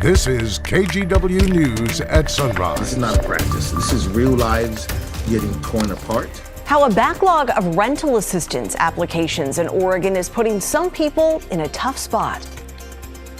This is KGW News at Sunrise. This is not a practice. This is real lives getting torn apart. How a backlog of rental assistance applications in Oregon is putting some people in a tough spot.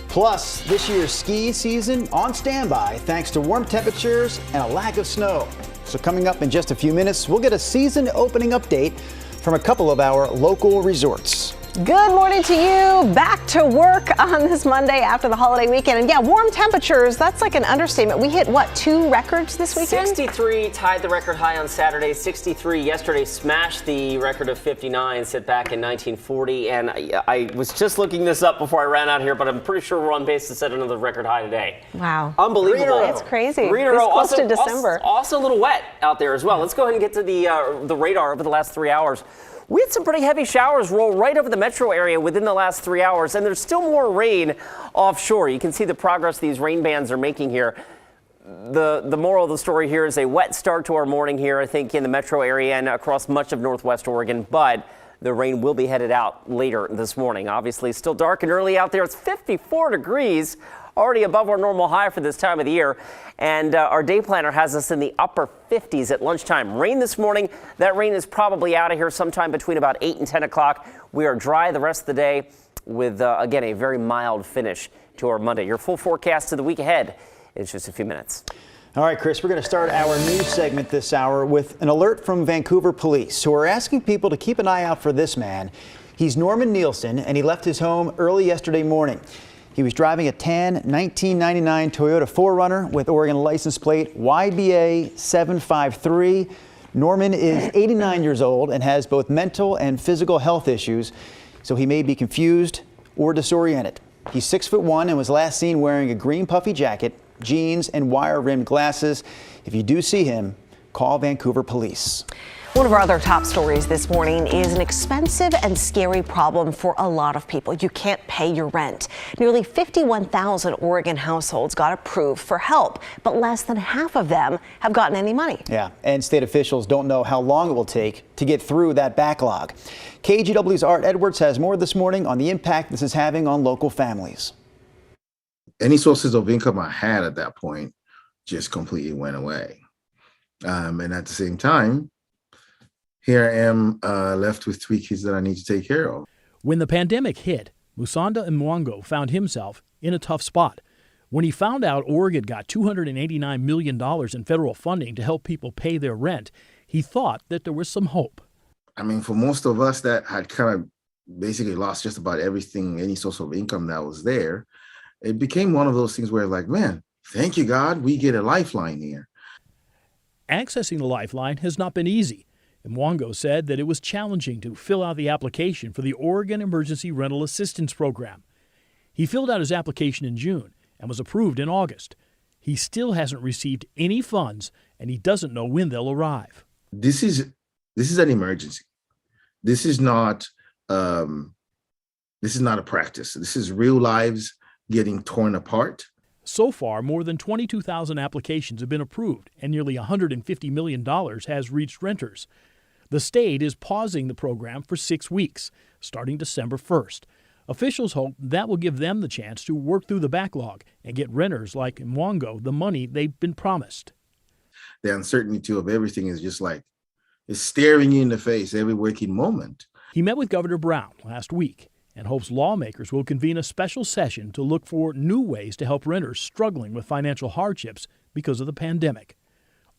Plus, this year's ski season on standby thanks to warm temperatures and a lack of snow. So coming up in just a few minutes, we'll get a season opening update from a couple of our local resorts. Good morning to you. Back to work on this Monday after the holiday weekend. And yeah, warm temperatures, that's like an understatement. We hit, what, 2 records this weekend? 63 tied the record high on Saturday. 63 yesterday smashed the record of 59 set back in 1940. And I was just looking this up before I ran out here, but I'm pretty sure we're on pace to set another record high today. Wow. Unbelievable. It's crazy. Three in a row. Close to December. Also a little wet out there as well. Let's go ahead and get to the radar over the last 3 hours. We had some pretty heavy showers roll right over the metro area within the last 3 hours, and there's still more rain offshore. You can see the progress these rain bands are making here. The moral of the story here is a wet start to our morning here, I think, in the metro area and across much of northwest Oregon, but the rain will be headed out later this morning. Obviously, it's still dark and early out there. It's 54 degrees, already above our normal high for this time of the year. And our day planner has us in the upper 50s at lunchtime. Rain this morning. That rain is probably out of here sometime between about 8 and 10 o'clock. We are dry the rest of the day with, again, a very mild finish to our Monday. Your full forecast to the week ahead is just a few minutes. All right, Chris, we're going to start our news segment this hour with an alert from Vancouver police, who are asking people to keep an eye out for this man. He's Norman Nielsen, and he left his home early yesterday morning. He was driving a tan 1999 Toyota 4Runner with Oregon license plate YBA 753. Norman is 89 years old and has both mental and physical health issues, so he may be confused or disoriented. He's 6'1" and was last seen wearing a green puffy jacket, jeans, and wire-rimmed glasses. If you do see him, call Vancouver police. One of our other top stories this morning is an expensive and scary problem for a lot of people. You can't pay your rent. Nearly 51,000 Oregon households got approved for help, but less than half of them have gotten any money. Yeah, and state officials don't know how long it will take to get through that backlog. KGW's Art Edwards has more this morning on the impact this is having on local families. Any sources of income I had at that point just completely went away. And at the same time, here I am left with 3 kids that I need to take care of. When the pandemic hit, Musonda Mwango found himself in a tough spot. When he found out Oregon got $289 million in federal funding to help people pay their rent, he thought that there was some hope. I mean, for most of us that had kind of basically lost just about everything, any source of income that was there, it became one of those things where, like, man, thank you, God, we get a lifeline here. Accessing the lifeline has not been easy. Mwango said that it was challenging to fill out the application for the Oregon Emergency Rental Assistance Program. He filled out his application in June and was approved in August. He still hasn't received any funds, and he doesn't know when they'll arrive. This is an emergency. This is not a practice. This is real lives getting torn apart. So far, more than 22,000 applications have been approved, and nearly $150 million has reached renters. The state is pausing the program for 6 weeks, starting December 1st. Officials hope that will give them the chance to work through the backlog and get renters like Mwango the money they've been promised. The uncertainty of everything is just like, it's staring you in the face every waking moment. He met with Governor Brown last week and hopes lawmakers will convene a special session to look for new ways to help renters struggling with financial hardships because of the pandemic.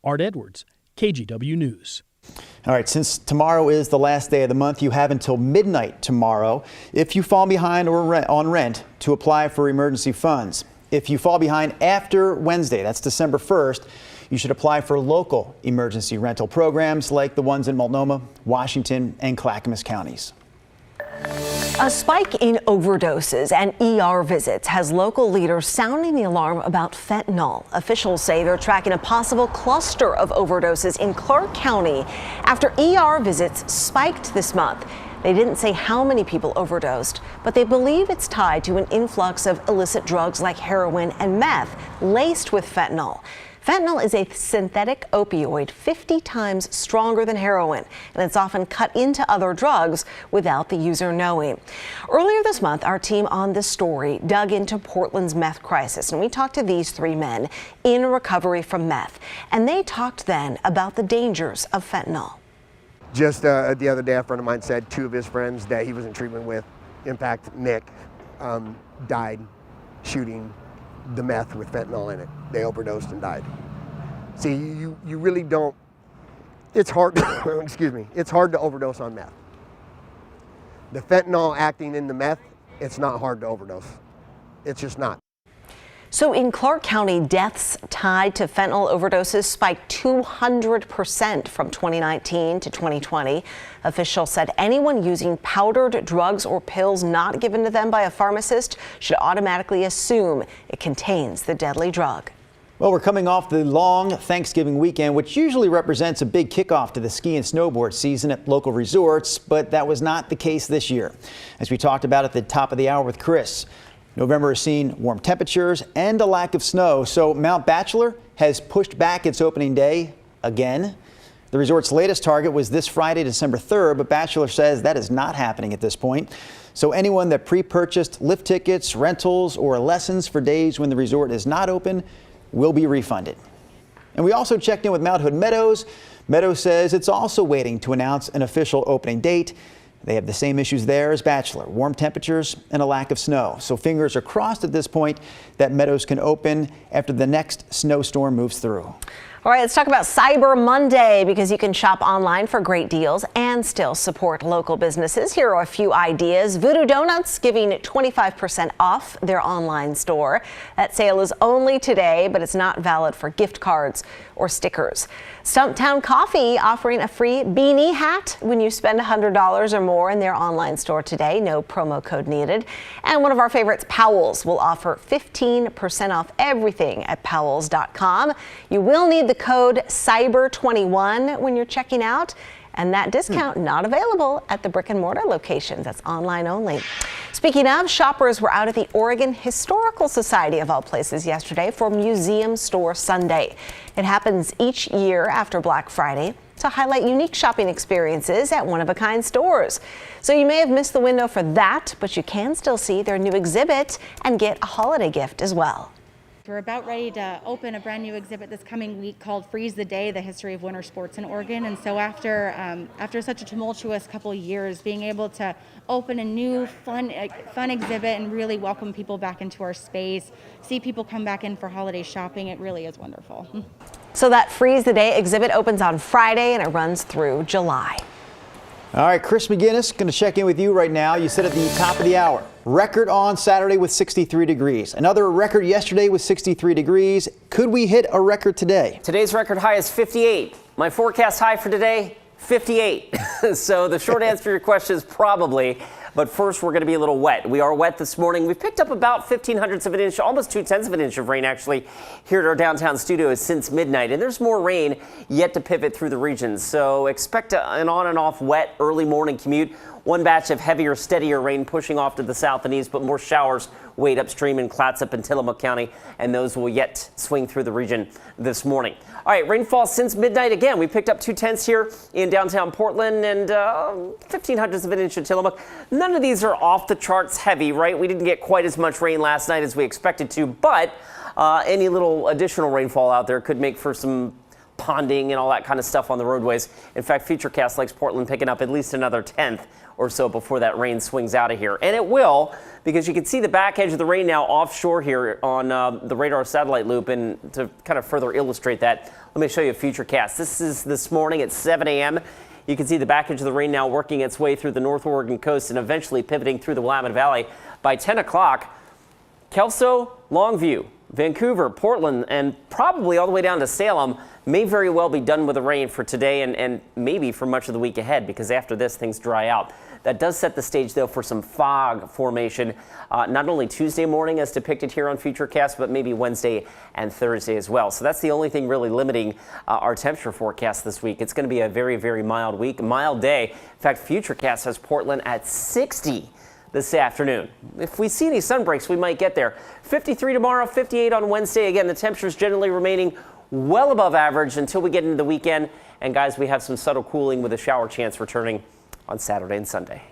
Art Edwards, KGW News. All right, since tomorrow is the last day of the month, you have until midnight tomorrow, if you fall behind on rent, to apply for emergency funds. If you fall behind after Wednesday, that's December 1st, you should apply for local emergency rental programs like the ones in Multnomah, Washington, and Clackamas counties. A spike in overdoses and ER visits has local leaders sounding the alarm about fentanyl. Officials say they're tracking a possible cluster of overdoses in Clark County after ER visits spiked this month. They didn't say how many people overdosed, but they believe it's tied to an influx of illicit drugs like heroin and meth laced with fentanyl. Fentanyl is a synthetic opioid 50 times stronger than heroin, and it's often cut into other drugs without the user knowing. Earlier this month, our team on this story dug into Portland's meth crisis, and we talked to these 3 men in recovery from meth, and they talked then about the dangers of fentanyl. Just the other day, a friend of mine said 2 of his friends that he was in treatment with, in fact, Nick, died shooting the meth with fentanyl in it. They overdosed and died. See, you really don't, it's hard, excuse me, it's hard to overdose on meth. The fentanyl acting in the meth, it's not hard to overdose. It's just not. So in Clark County, deaths tied to fentanyl overdoses spiked 200% from 2019 to 2020. Officials said anyone using powdered drugs or pills not given to them by a pharmacist should automatically assume it contains the deadly drug. Well, we're coming off the long Thanksgiving weekend, which usually represents a big kickoff to the ski and snowboard season at local resorts, but that was not the case this year. As we talked about at the top of the hour with Chris, November has seen warm temperatures and a lack of snow, so Mount Bachelor has pushed back its opening day again. The resort's latest target was this Friday, December 3rd, but Bachelor says that is not happening at this point. So anyone that pre-purchased lift tickets, rentals, or lessons for days when the resort is not open will be refunded. And we also checked in with Mount Hood Meadows. Meadows says it's also waiting to announce an official opening date. They have the same issues there as Bachelor, warm temperatures and a lack of snow. So fingers are crossed at this point that Meadows can open after the next snowstorm moves through. All right, let's talk about Cyber Monday, because you can shop online for great deals and still support local businesses. Here are a few ideas. Voodoo Donuts giving 25% off their online store. That sale is only today, but it's not valid for gift cards or stickers. Stumptown Coffee offering a free beanie hat when you spend $100 or more in their online store today. No promo code needed. And one of our favorites, Powell's, will offer 15% off everything at powells.com. You will need the code CYBER21 when you're checking out, and that discount not available at the brick and mortar locations. That's online only. Speaking of, shoppers were out at the Oregon Historical Society of all places yesterday for Museum Store Sunday. It happens each year after Black Friday to highlight unique shopping experiences at one-of-a-kind stores. So you may have missed the window for that, but you can still see their new exhibit and get a holiday gift as well. We're about ready to open a brand new exhibit this coming week called Freeze the Day, the history of winter sports in Oregon. And so after such a tumultuous couple of years, being able to open a new fun exhibit and really welcome people back into our space, see people come back in for holiday shopping, it really is wonderful. So that Freeze the Day exhibit opens on Friday and it runs through July. All right, Chris McGinnis, going to check in with you right now. You said at the top of the hour, record on Saturday with 63 degrees. Another record yesterday with 63 degrees. Could we hit a record today? Today's record high is 58. My forecast high for today, 58. So the short answer to your question is probably. But first, we're going to be a little wet. We are wet this morning. We've picked up about 0.15 of an inch, almost 0.2 of an inch of rain, actually, here at our downtown studio since midnight. And there's more rain yet to pivot through the region. So expect an on and off wet early morning commute. One batch of heavier, steadier rain pushing off to the south and east, but more showers wait upstream in Clatsop and Tillamook County, and those will yet swing through the region this morning. All right, rainfall since midnight again. We picked up 0.2 here in downtown Portland and 0.15 of an inch in Tillamook. None of these are off the charts heavy, right? We didn't get quite as much rain last night as we expected to, but any little additional rainfall out there could make for some ponding and all that kind of stuff on the roadways. In fact, Futurecast likes Portland picking up at least another 1/10 or so before that rain swings out of here. And it will, because you can see the back edge of the rain now offshore here on the radar satellite loop. And to kind of further illustrate that, let me show you a Futurecast. This is this morning at 7 a.m. You can see the back edge of the rain now working its way through the North Oregon coast and eventually pivoting through the Willamette Valley. By 10 o'clock, Kelso, Longview, Vancouver, Portland, and probably all the way down to Salem may very well be done with the rain for today and maybe for much of the week ahead, because after this, things dry out. That does set the stage, though, for some fog formation, not only Tuesday morning as depicted here on Futurecast, but maybe Wednesday and Thursday as well. So that's the only thing really limiting our temperature forecast this week. It's going to be a very, very mild week, mild day. In fact, Futurecast has Portland at 60 this afternoon. If we see any sun breaks, we might get there. 53 tomorrow, 58 on Wednesday. Again, the temperatures generally remaining well above average until we get into the weekend. And guys, we have some subtle cooling with a shower chance returning on Saturday and Sunday.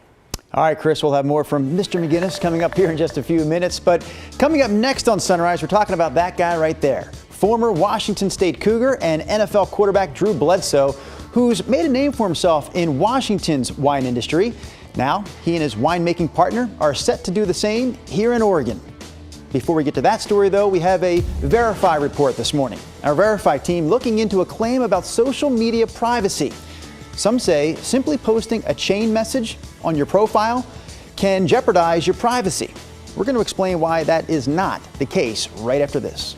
All right, Chris, we'll have more from Mr. McGinnis coming up here in just a few minutes. But coming up next on Sunrise, we're talking about that guy right there, former Washington State Cougar and NFL quarterback Drew Bledsoe, who's made a name for himself in Washington's wine industry. Now, he and his winemaking partner are set to do the same here in Oregon. Before we get to that story, though, we have a Verify report this morning. Our Verify team looking into a claim about social media privacy. Some say simply posting a chain message on your profile can jeopardize your privacy. We're going to explain why that is not the case right after this.